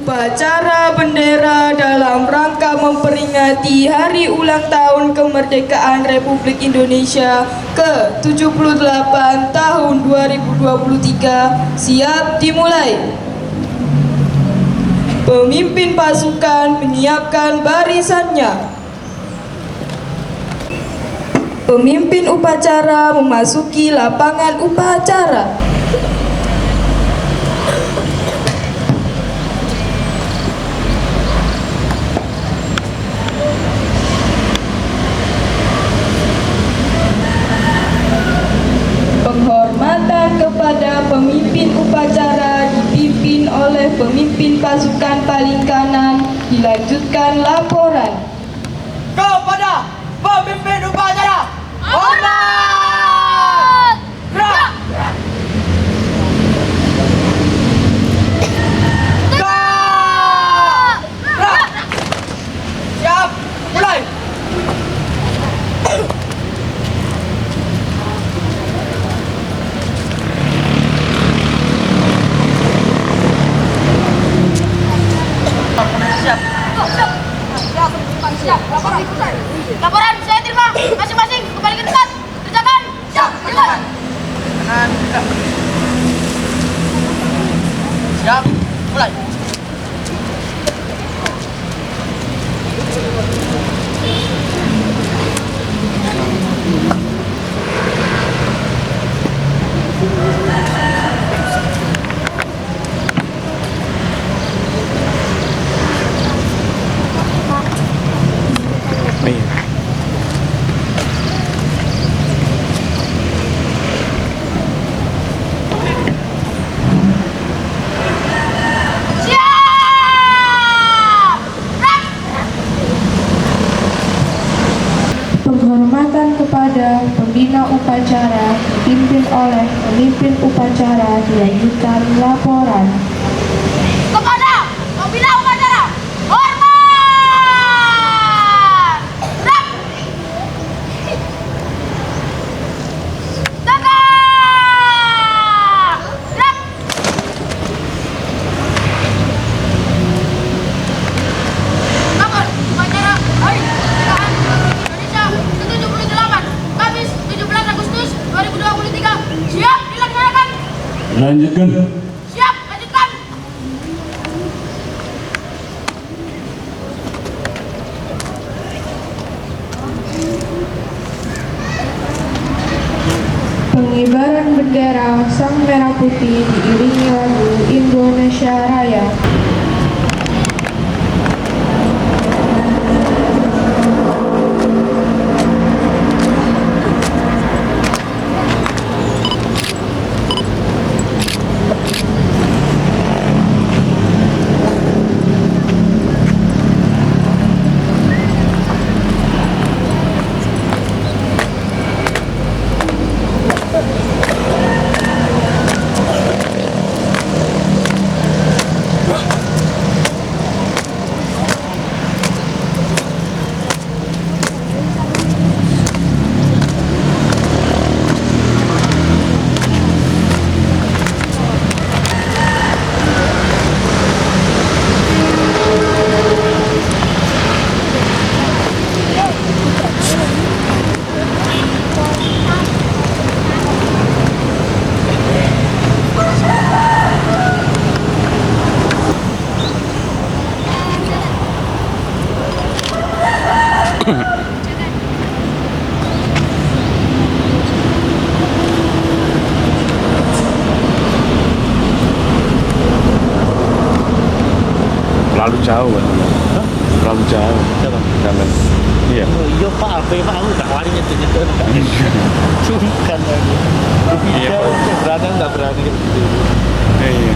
Upacara bendera dalam rangka memperingati Hari Ulang Tahun Kemerdekaan Republik Indonesia ke-78 tahun 2023 siap dimulai. Pemimpin pasukan menyiapkan barisannya. Pemimpin upacara memasuki lapangan upacara. Penghormatan kepada pemimpin upacara dipimpin oleh pemimpin pasukan paling kanan, dilanjutkan laporan. Kepada pemimpin upacara, hormat! Gerak! Gerak! Siap, mulai! Laporan saya terima. Masing-masing kembali ke tempat. Kerjakan. Siap. Jalan. Kanan, gerak. Siap, mulai! Penghormatan kepada pembina upacara dipimpin oleh pemimpin upacara, dilanjutkan laporan. Kepada pembina upacara, hormat! Gerak! Tegak! Gerak! Lapor upacara Hari Kemerdekaan Indonesia ke-78 Kamis 17 Agustus 2023 siap dilaksanakan. Lanjutkan. Siap, lanjutkan. Pengibaran bendera Sang Merah Putih diiringi lagu Indonesia Raya. Terlalu jauh kan? Terlalu jauh. Jalan. Iya. Oh iya Pak, apa Pak? Aku gak wani nyetir-nyetir. Sungkan lagi. Iya, Pak. Berani nggak berani gitu. Iya.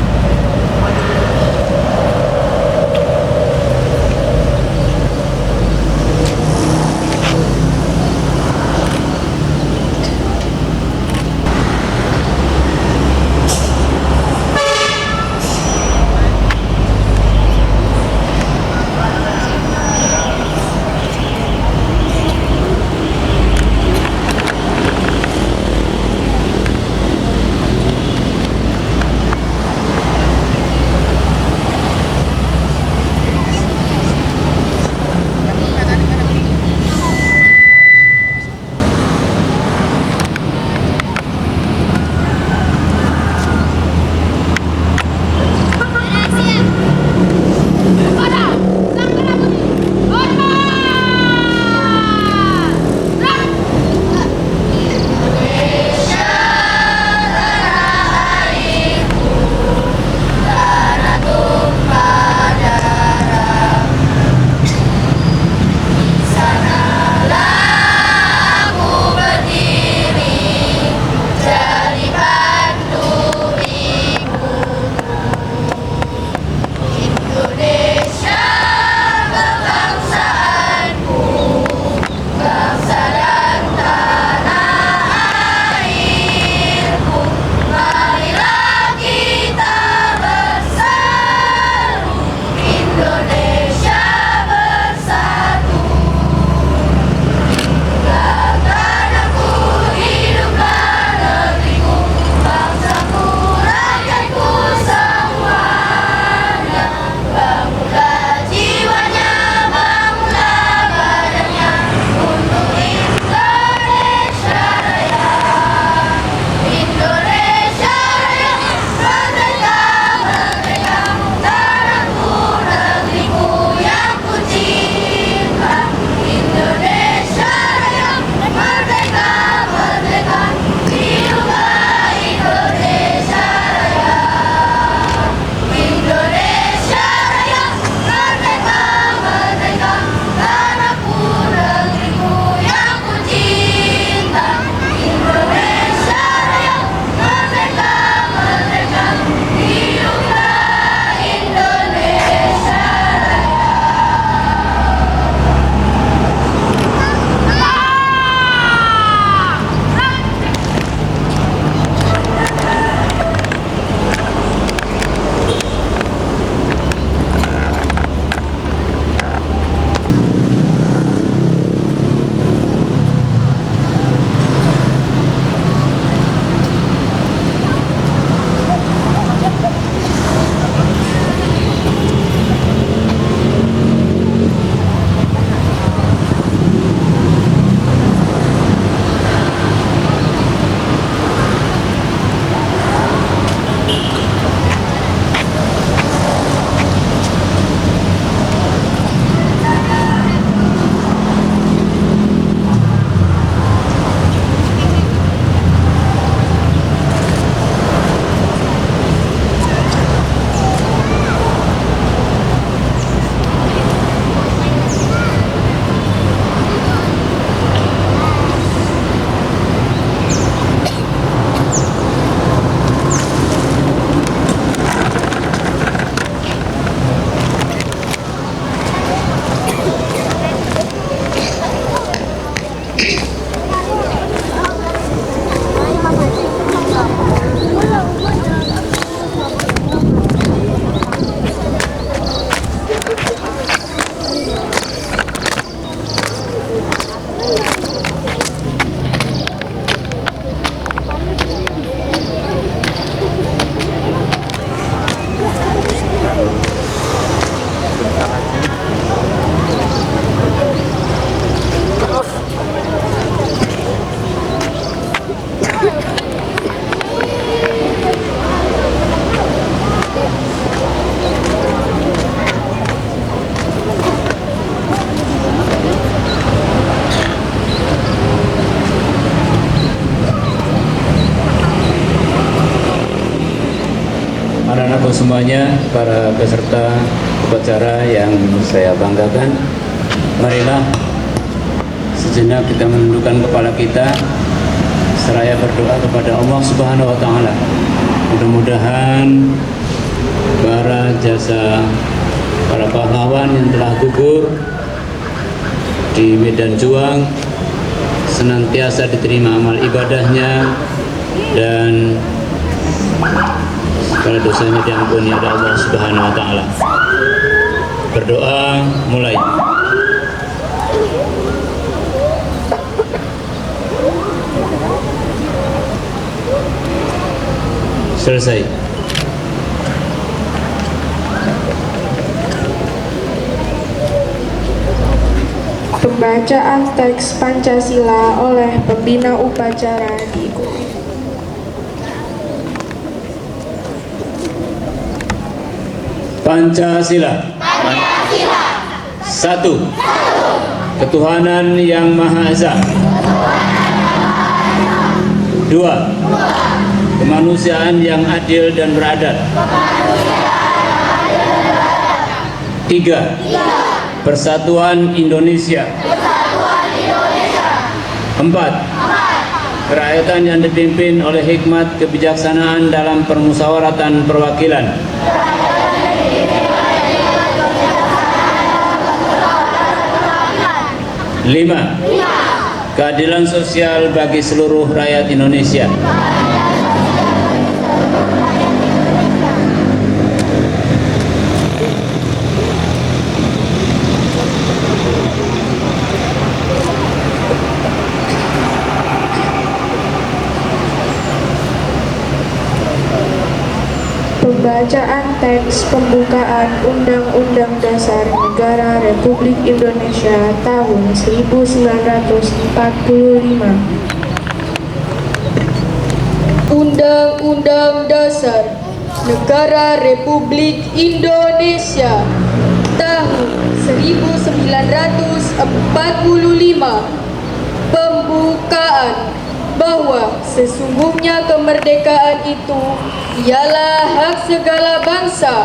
semuanya, para peserta upacara yang saya banggakan, marilah sejenak kita menundukkan kepala kita seraya berdoa kepada Allah Subhanahu wa taala. Mudah-mudahan para jasa para pahlawan yang telah gugur di medan juang senantiasa diterima amal ibadahnya dan segala dosanya diampuni oleh Allah Subhanahu wa taala. Berdoa mulai. Selesai. Pembacaan teks Pancasila oleh pembina upacara diikuti. Pancasila. Satu. Ketuhanan Yang Maha Esa. Dua. Kemanusiaan yang adil dan beradab. Tiga. Persatuan Indonesia. Empat. Kerakyatan yang dipimpin oleh hikmat kebijaksanaan dalam permusyawaratan perwakilan. Lima. Keadilan sosial bagi seluruh rakyat Indonesia. Pembacaan teks pembukaan Undang-Undang Dasar Negara Republik Indonesia tahun 1945. Undang-Undang Dasar Negara Republik Indonesia tahun 1945. Pembukaan bahwa sesungguhnya kemerdekaan itu ialah hak segala bangsa,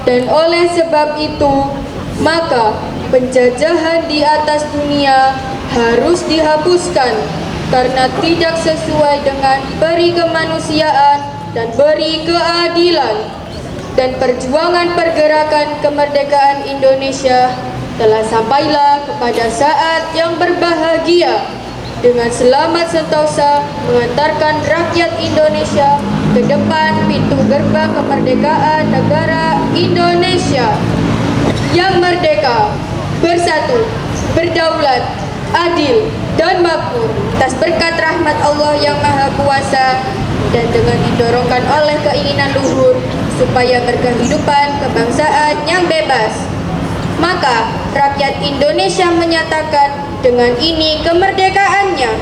dan oleh sebab itu maka penjajahan di atas dunia harus dihapuskan karena tidak sesuai dengan peri kemanusiaan dan peri keadilan. Dan perjuangan pergerakan kemerdekaan Indonesia telah sampailah kepada saat yang berbahagia dengan selamat sentosa mengantarkan rakyat Indonesia ke depan pintu gerbang kemerdekaan negara Indonesia yang merdeka, bersatu, berdaulat, adil, dan makmur atas berkat rahmat Allah yang Maha Kuasa dan dengan didorongkan oleh keinginan luhur supaya berkehidupan kebangsaan yang bebas. Maka rakyat Indonesia menyatakan dengan ini kemerdekaannya.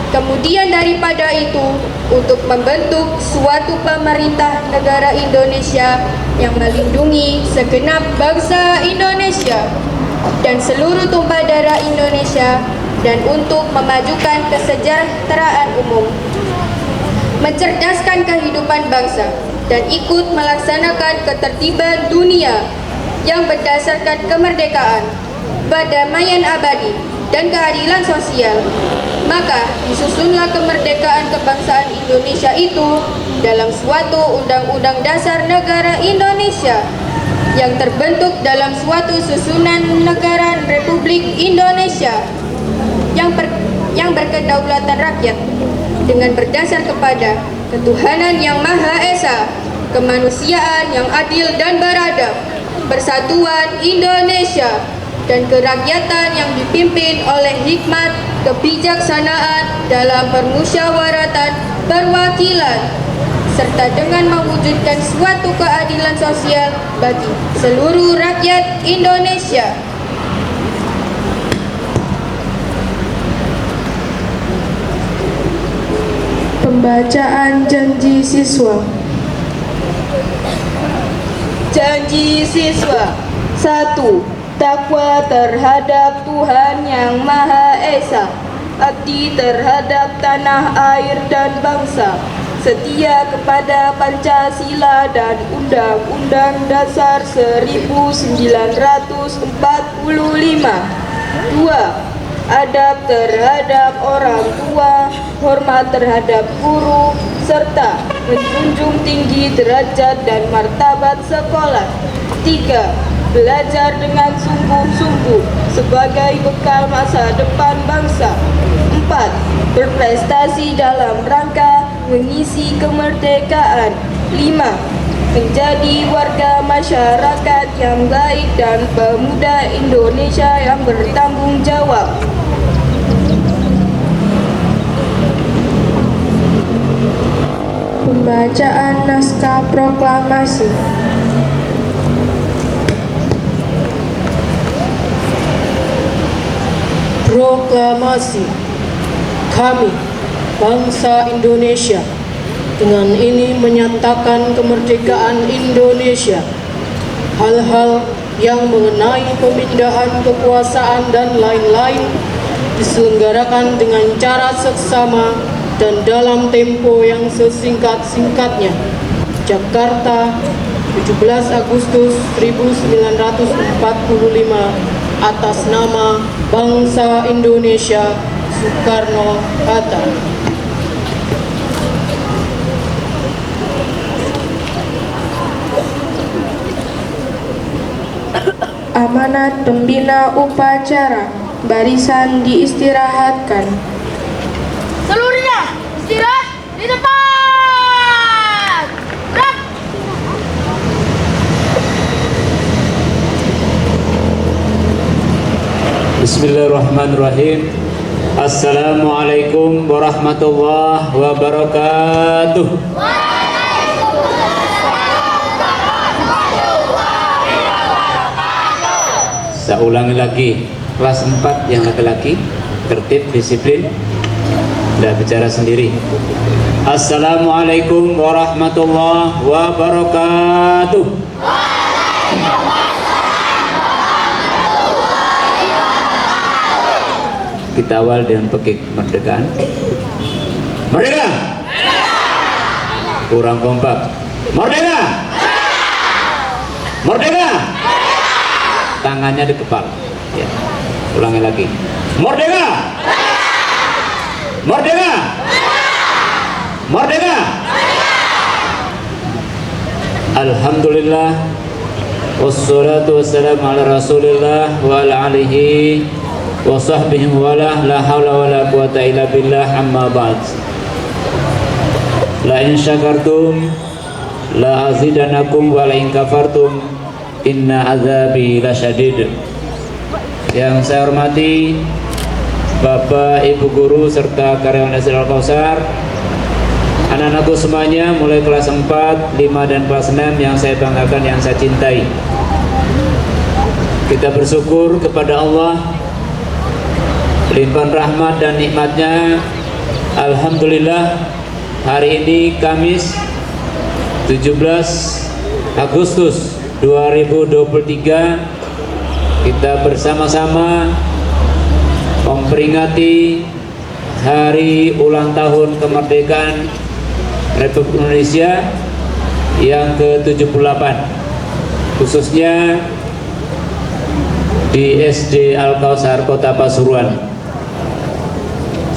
Kemudian daripada itu, untuk membentuk suatu pemerintah negara Indonesia yang melindungi segenap bangsa Indonesia dan seluruh tumpah darah Indonesia, dan untuk memajukan kesejahteraan umum, mencerdaskan kehidupan bangsa, dan ikut melaksanakan ketertiban dunia yang berdasarkan kemerdekaan, perdamaian abadi, dan keadilan sosial. Maka disusunlah kemerdekaan kebangsaan Indonesia itu dalam suatu Undang-Undang Dasar Negara Indonesia yang terbentuk dalam suatu susunan negara Republik Indonesia yang berkedaulatan rakyat dengan berdasar kepada ketuhanan yang Maha Esa, kemanusiaan yang adil dan beradab, persatuan Indonesia, dan kerakyatan yang dipimpin oleh hikmat kebijaksanaan dalam permusyawaratan perwakilan, serta dengan mewujudkan suatu keadilan sosial bagi seluruh rakyat Indonesia. Pembacaan janji siswa. Janji siswa. 1. Takwa terhadap Tuhan Yang Maha Esa, bakti terhadap tanah air dan bangsa, setia kepada Pancasila dan Undang-Undang Dasar 1945. 2. Adab terhadap orang tua, hormat terhadap guru, serta menjunjung tinggi derajat dan martabat sekolah. 3. Belajar dengan sungguh-sungguh sebagai bekal masa depan bangsa. 4. Berprestasi dalam rangka mengisi kemerdekaan. 5. Menjadi warga masyarakat yang baik dan pemuda Indonesia yang bertanggung jawab. Pembacaan naskah proklamasi. Proklamasi. Kami, bangsa Indonesia, dengan ini menyatakan kemerdekaan Indonesia. Hal-hal yang mengenai pemindahan kekuasaan dan lain-lain diselenggarakan dengan cara seksama dan dalam tempo yang sesingkat-singkatnya. Jakarta, 17 Agustus 1945, atas nama bangsa Indonesia, Soekarno-Hatta. Amanat pembina upacara. Barisan diistirahatkan. Seluruhnya istirahat di tempat. Gerak. Bismillahirrahmanirrahim. Assalamualaikum warahmatullahi wabarakatuh. Saya ulangi lagi, kelas 4 yang laki-laki, tertib, disiplin, tidak bicara sendiri. Assalamualaikum warahmatullahi wabarakatuh. Kita awal dengan pekik kemerdekaan. Merdeka! Kurang kompak. Merdeka! Merdeka! Tangannya di kepala. Ya. Ulangi lagi. Merdeka! Merdeka! Merdeka! Alhamdulillah. Wassalatu wassalamu ala Rasulillah wa ala alihi wa sahbihi wa la hawla wa la quwata illa billah, amma ba'd. La in syakartum la azidanakum wa la in kafartum inna azabi lasyadid. Yang saya hormati Bapak, Ibu guru serta karyawan SD Al-Kausar, anak-anakku semuanya mulai kelas 4, 5 dan kelas 6 yang saya banggakan, yang saya cintai. Kita bersyukur kepada Allah limpahan rahmat dan nikmatnya. Alhamdulillah, hari ini Kamis 17 Agustus 2023 kita bersama-sama memperingati hari ulang tahun kemerdekaan Republik Indonesia yang ke-78, khususnya di SD Al-Kausar Kota Pasuruan.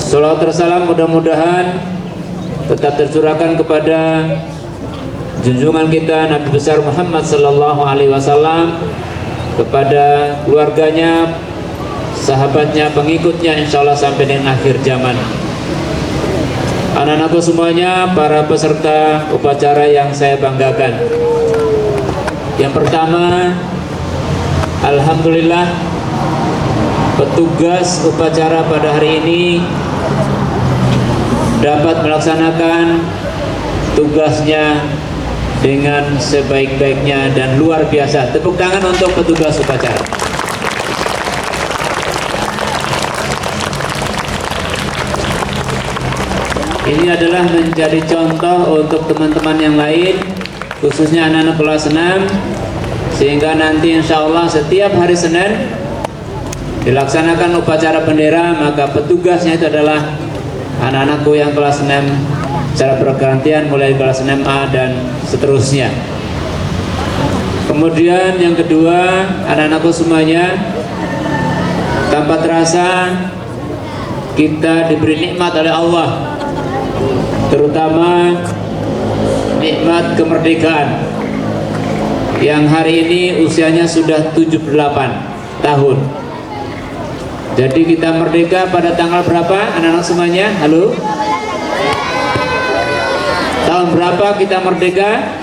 Sholawat tersalam mudah-mudahan tetap tercurahkan kepada junjungan kita Nabi besar Muhammad sallallahu alaihi wasallam, kepada keluarganya, sahabatnya, pengikutnya, insya Allah sampai dengan akhir zaman. Anak-anakku semuanya, para peserta upacara yang saya banggakan. Yang pertama, alhamdulillah, petugas upacara pada hari ini dapat melaksanakan tugasnya dengan sebaik-baiknya dan luar biasa. Tepuk tangan untuk petugas upacara. Ini adalah menjadi contoh untuk teman-teman yang lain, khususnya anak-anak kelas 6, sehingga nanti insya Allah setiap hari Senin dilaksanakan upacara bendera, maka petugasnya itu adalah anak-anakku yang kelas 6 secara bergantian mulai kelas 6A dan seterusnya. Kemudian yang kedua, anak-anakku semuanya, tanpa terasa kita diberi nikmat oleh Allah, terutama nikmat kemerdekaan yang hari ini usianya sudah 78 tahun. Jadi kita merdeka pada tanggal berapa anak-anak semuanya? Halo? Tahun berapa kita merdeka?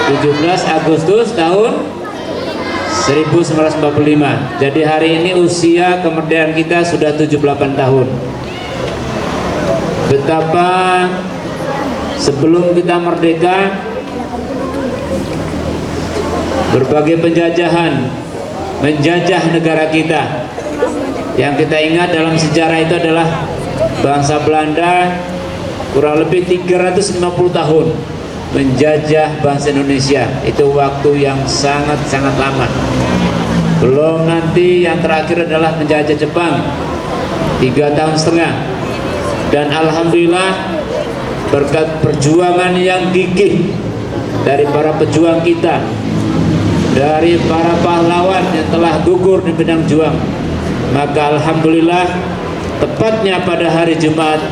17 Agustus tahun 1945. Jadi hari ini usia kemerdekaan kita sudah 78 tahun. Betapa sebelum kita merdeka berbagai penjajahan menjajah negara kita. Yang kita ingat dalam sejarah itu adalah bangsa Belanda kurang lebih 350 tahun menjajah bangsa Indonesia. Itu waktu yang sangat-sangat lama. Belum nanti yang terakhir adalah menjajah Jepang 3,5 tahun. Dan alhamdulillah berkat perjuangan yang gigih dari para pejuang kita, dari para pahlawan yang telah gugur di medan juang, maka alhamdulillah tepatnya pada hari Jumat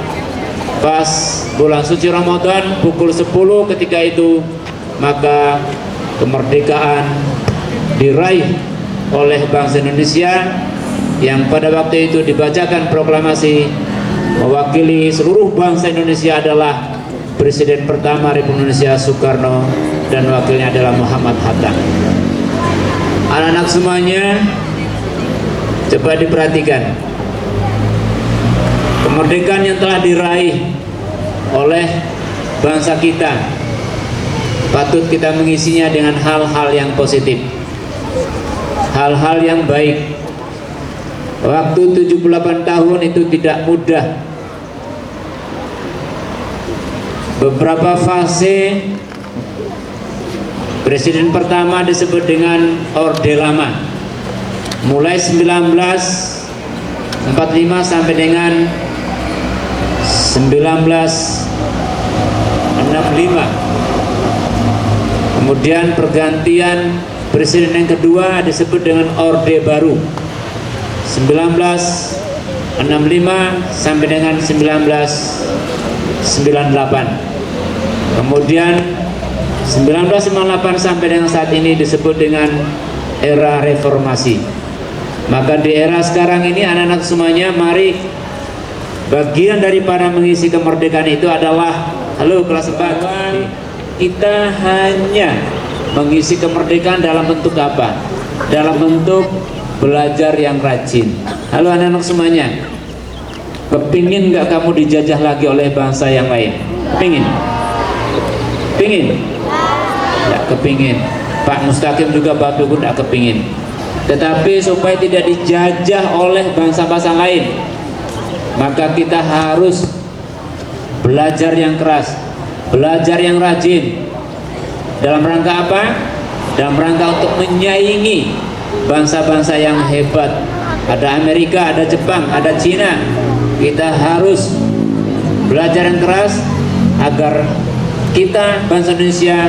pas bulan suci Ramadan pukul 10 ketika itu, maka kemerdekaan diraih oleh bangsa Indonesia yang pada waktu itu dibacakan proklamasi. Mewakili seluruh bangsa Indonesia adalah Presiden pertama Republik Indonesia Soekarno dan wakilnya adalah Muhammad Hatta. Anak-anak semuanya, coba diperhatikan kemerdekaan yang telah diraih oleh bangsa kita. Patut kita mengisinya dengan hal-hal yang positif, hal-hal yang baik. Waktu 78 tahun itu tidak mudah. Beberapa fase. Presiden pertama disebut dengan Orde Lama, mulai 1945 sampai dengan 1965. Kemudian pergantian presiden yang kedua disebut dengan Orde Baru, 1965 sampai dengan 1998. Kemudian 1998 sampai dengan saat ini disebut dengan era reformasi. Maka di era sekarang ini anak-anak semuanya, mari bagian daripada mengisi kemerdekaan itu adalah, halo kelas 4, kita hanya mengisi kemerdekaan dalam bentuk apa? Dalam bentuk belajar yang rajin. Halo anak-anak semuanya, kepingin nggak kamu dijajah lagi oleh bangsa yang lain? Kepingin? Kepingin? Ya, kepingin. Pak Mustaqim juga Bapak Ibu tidak kepingin. Tetapi supaya tidak dijajah oleh bangsa-bangsa lain, maka kita harus belajar yang keras, belajar yang rajin. Dalam rangka apa? Dalam rangka untuk menyaingi bangsa-bangsa yang hebat. Ada Amerika, ada Jepang, ada Cina. Kita harus belajar yang keras agar kita bangsa Indonesia,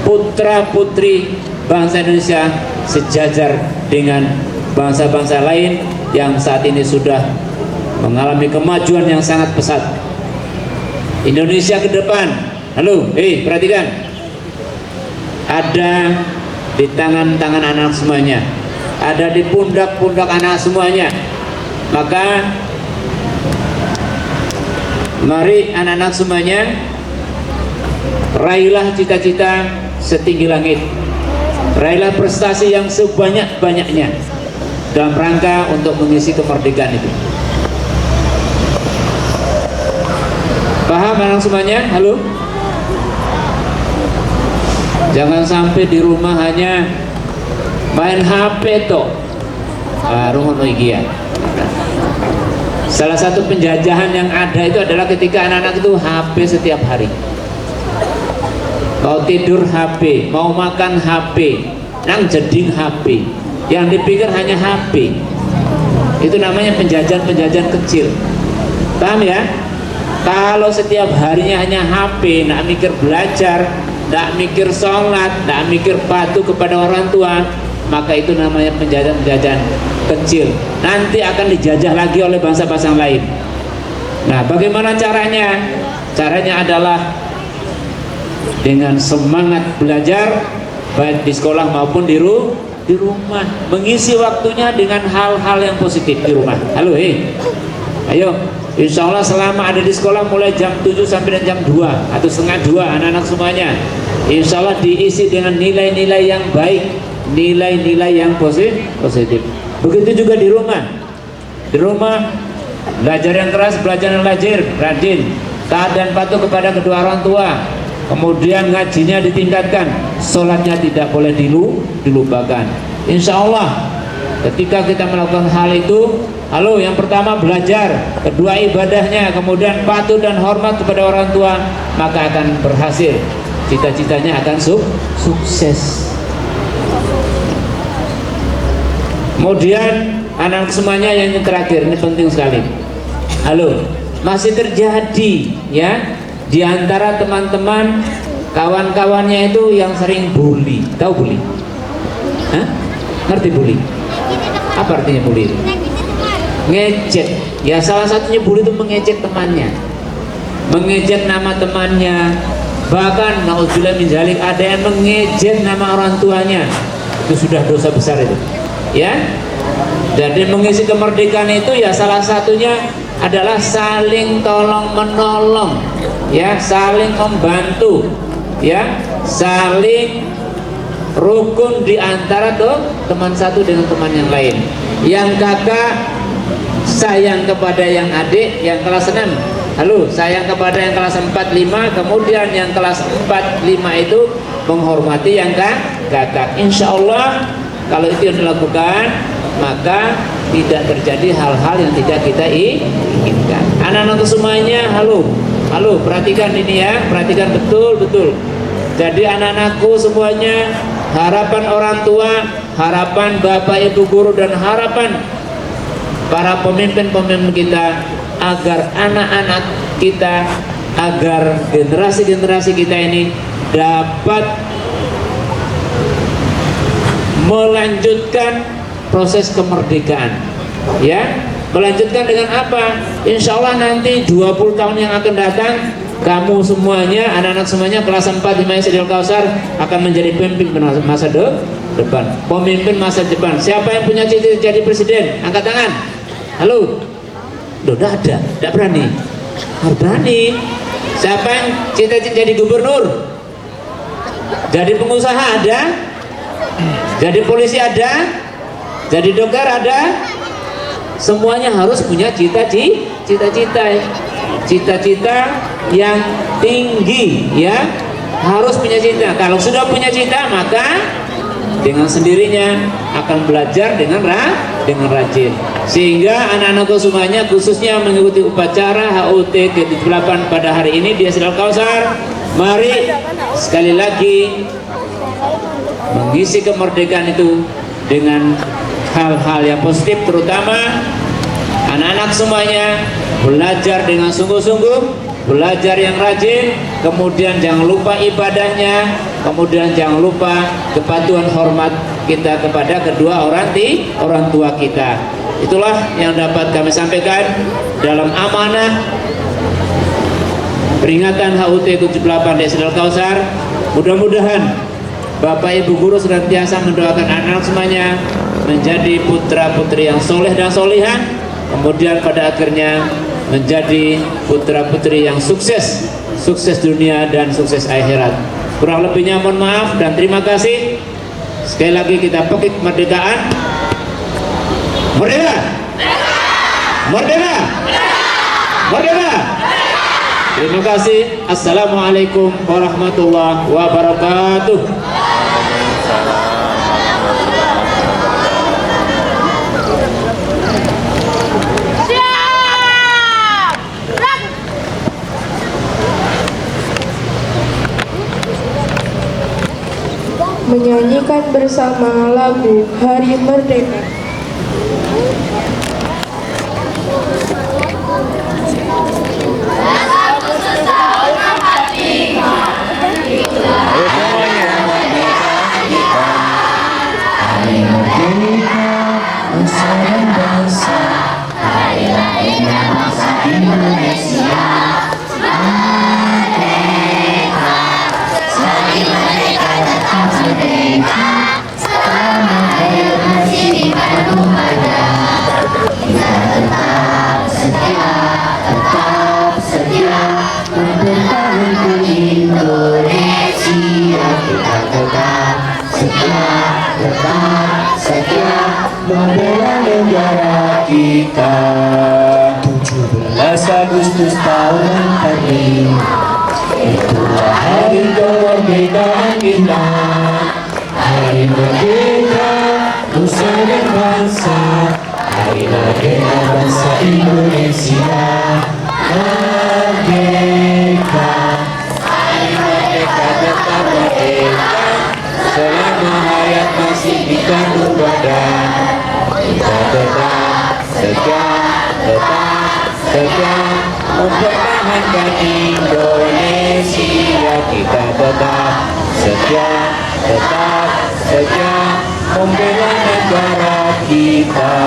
putra-putri bangsa Indonesia sejajar dengan bangsa-bangsa lain yang saat ini sudah mengalami kemajuan yang sangat pesat. Indonesia ke depan, halo, perhatikan, ada di tangan-tangan anak semuanya, ada di pundak-pundak anak semuanya. Maka mari anak-anak semuanya, raihlah cita-cita setinggi langit, raihlah prestasi yang sebanyak-banyaknya dalam rangka untuk mengisi kemerdekaan itu. Paham anak semuanya? Halo? Jangan sampai di rumah hanya main HP toh. Salah satu penjajahan yang ada itu adalah ketika anak-anak itu HP setiap hari. Mau tidur HP, mau makan HP, nang jeding HP, yang dipikir hanya HP. Itu namanya penjajahan-penjajahan kecil. Paham ya? Kalau setiap harinya hanya HP, tidak mikir belajar, tidak mikir sholat, tidak mikir patuh kepada orang tua, maka itu namanya penjajahan kecil. Nanti akan dijajah lagi oleh bangsa-bangsa lain. Nah, bagaimana caranya? Caranya adalah dengan semangat belajar, baik di sekolah maupun di rumah. Mengisi waktunya dengan hal-hal yang positif di rumah. Halo, ayo. Insya Allah selama ada di sekolah mulai jam 7 sampai jam 2 atau setengah 2 anak-anak semuanya, insya Allah diisi dengan nilai-nilai yang baik, nilai-nilai yang positif. Begitu juga di rumah. Di rumah belajar yang keras, belajar yang rajin, taat dan patuh kepada kedua orang tua. Kemudian ngajinya ditingkatkan, sholatnya tidak boleh dilupakan. Insya Allah ketika kita melakukan hal itu, yang pertama belajar, kedua ibadahnya, kemudian patuh dan hormat kepada orang tua, maka akan berhasil. Cita-citanya akan sukses. Kemudian anak semuanya yang terakhir, ini penting sekali. Masih terjadi ya di antara teman-teman kawan-kawannya itu yang sering bully. Tahu bully? Hah? Ngerti bully? Apa artinya bully? Ngejek. Ya, salah satunya bully itu mengejek temannya, mengejek nama temannya, bahkan naudzubillah min dzalik ada yang mengejek nama orang tuanya. Itu sudah dosa besar itu ya. Jadi mengisi kemerdekaan itu ya salah satunya adalah saling tolong menolong ya, saling membantu ya, saling rukun di antara teman satu dengan teman yang lain. Yang kakak sayang kepada yang adik yang kelas 6, sayang kepada yang kelas 4, 5, kemudian yang kelas 4, 5 itu menghormati yang kakak. Insya Allah kalau itu yang dilakukan, maka tidak terjadi hal-hal yang tidak kita inginkan. Anak-anak semuanya, perhatikan ini ya, perhatikan betul-betul. Jadi anak-anakku semuanya, harapan orang tua, harapan bapak ibu guru, dan harapan para pemimpin-pemimpin kita agar anak-anak kita, agar generasi-generasi kita ini dapat melanjutkan proses kemerdekaan ya. Melanjutkan dengan apa? Insya Allah nanti 20 tahun yang akan datang, kamu semuanya, anak-anak semuanya kelas 4 di Masjidil Kausar akan menjadi pemimpin masa depan, pemimpin masa depan. Siapa yang punya cita-cita jadi presiden? Angkat tangan. Tidak berani. Harus berani. Siapa yang cita-cita jadi gubernur? Jadi pengusaha ada? Jadi polisi ada? Jadi dokter ada? Semuanya harus punya cita-cita yang tinggi ya. Harus punya cita. Kalau sudah punya cita, maka dengan sendirinya akan belajar dengan rajin, sehingga anak-anakku semuanya khususnya mengikuti upacara HUT ke-8 pada hari ini di Masjidil Kausar. Mari sekali lagi mengisi kemerdekaan itu dengan hal-hal yang positif, terutama anak-anak semuanya belajar dengan sungguh-sungguh, belajar yang rajin, kemudian jangan lupa ibadahnya, kemudian jangan lupa kepatuhan hormat kita kepada kedua orang tua kita. Itulah yang dapat kami sampaikan dalam amanah peringatan HUT ke-8 di Masjidil Kausar. Mudah-mudahan Bapak Ibu guru senantiasa mendoakan anak-anak semuanya menjadi putra-putri yang soleh dan solehan, kemudian pada akhirnya menjadi putra-putri yang sukses dunia dan sukses akhirat. Kurang lebihnya mohon maaf dan terima kasih. Sekali lagi kita petik kemerdekaan. Merdeka! Merdeka! Merdeka! Terima kasih. Assalamualaikum warahmatullahi wabarakatuh. Menyanyikan bersama lagu Hari Merdeka. Selamat merdeka, nusa dan bangsa. Marilah indah bangsa Indonesia. Merdeka, selagi merdeka tetap merdeka. Selama hayat masih di kandung badan, kita tetap setia mempertahankan Indonesia. Kita tetap setia membela negara kita. 17 Agustus tahun ini, itulah hari kemerdekaan kita. Hari merdeka, nusa dan bangsa. Hari merdeka bangsa Indonesia. Merdeka, hari merdeka tetap merdeka. Selama hayat masih di kandung badan, kita tetap setia mempertahankan Indonesia. Kita tetap setia membela negara kita.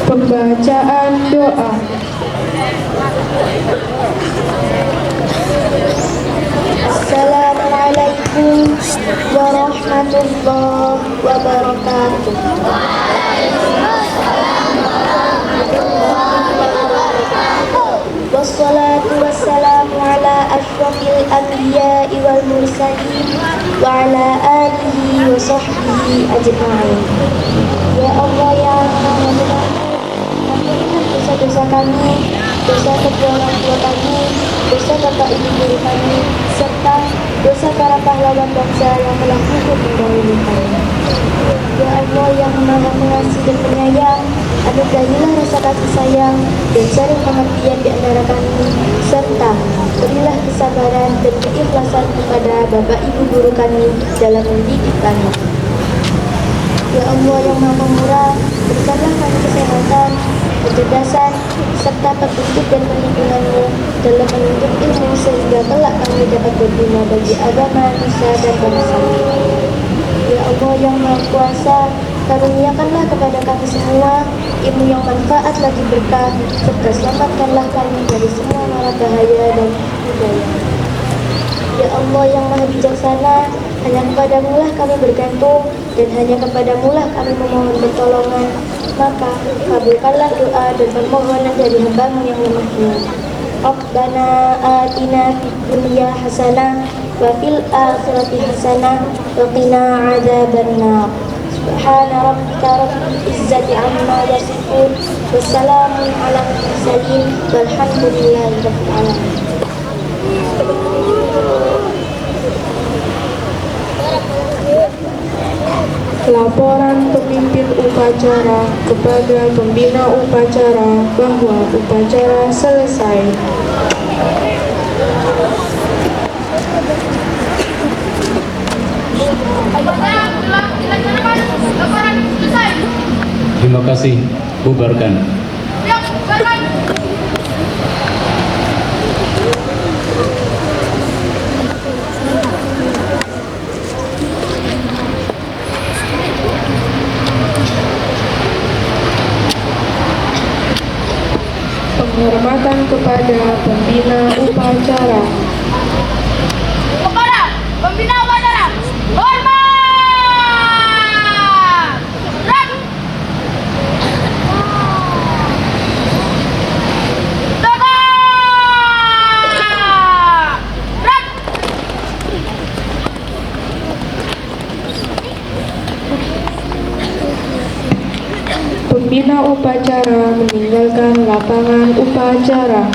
Pembacaan doa. Assalamualaikum warahmatullahi wabarakatuh. Wassalatu wassalamu ala asyrafil anbiya'i wal mursalin wa ala alihi wa sahbihi ajma'in. Ya Allah, ya Rahman, ampunilah dosa-dosa kami, dosa kedua orang tua kami, dosa bapak ibu guru kami, serta dosa para pahlawan bangsa yang telah gugur mendahului kami. Ya Allah yang Maha Pengasih dan Penyayang, anugerahilah rasa kasih sayang dan saling pengertian di antara kami, serta berilah kesabaran dan keikhlasan kepada bapak ibu guru kami dalam mendidik kami. Ya Allah yang Maha Pemurah, berikanlah kami kesehatan, kecerdasan, serta petunjuk dan perlindungan-Mu dalam menuntut ilmu sehingga kelak kami dapat berguna bagi agama, nusa dan bangsa. Ya Allah yang Maha Kuasa, karuniakanlah kepada kami semua ilmu yang manfaat lagi berkah, serta selamatkanlah kami dari semua mara bahaya dan budaya. Ya Allah yang Maha Bijaksana, hanya kepadamu lah kami bergantung dan hanya kepadamu lah kami memohon pertolongan. Maka kabulkanlah doa dan permohonan dari hamba-Mu yang lemah ini. Rabbana atina fid dunya hasanah wa fil akhirati hasanah wa qina adzabannar. Subhana rabbika rabbil izzati amma yasifun. Wassalamun ala mursalin walhamdulillahi rabbil alamin. Laporan pemimpin upacara kepada pembina upacara bahwa upacara selesai. Terima kasih. Bubarkan. Penghormatan kepada pembina upacara. Kepada pembina upacara, hormat! Dan Pembina upacara meninggalkan lapangan upacara.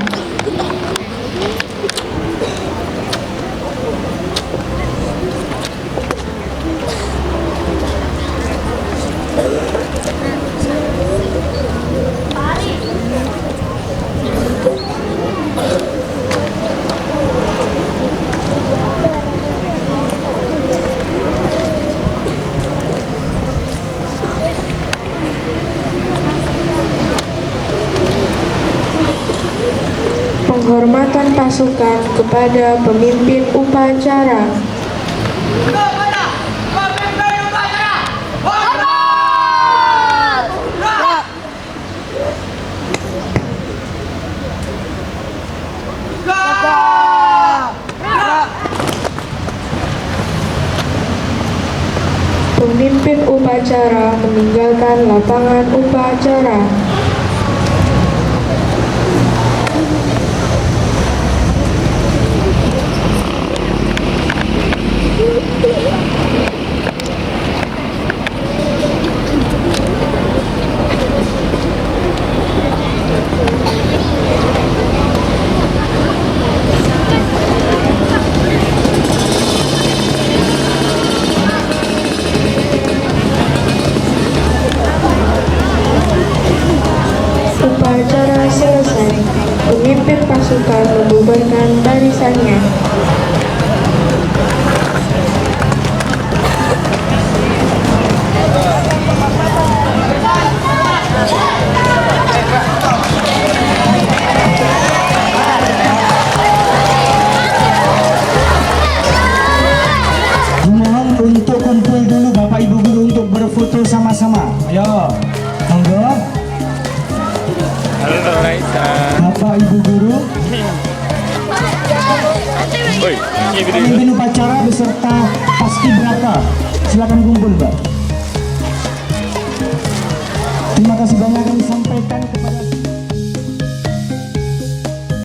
penghormatan pasukan kepada pemimpin upacara. Kepada pemimpin upacara. Hormat! Gerak! Gerak! Gerak! Pemimpin upacara meninggalkan lapangan upacara. Upacara selesai, pemimpin pasukan membubarkan barisannya. Mohon untuk kumpul dulu Bapak Ibu Guru untuk berfoto sama-sama. Ayo, monggo. Halo Raisa. Bapak Ibu Guru, Oi, ini video. pemimpin upacara beserta paskibraka, silakan kumpul, Mbak. Terima kasih banyak yang disampaikan kepada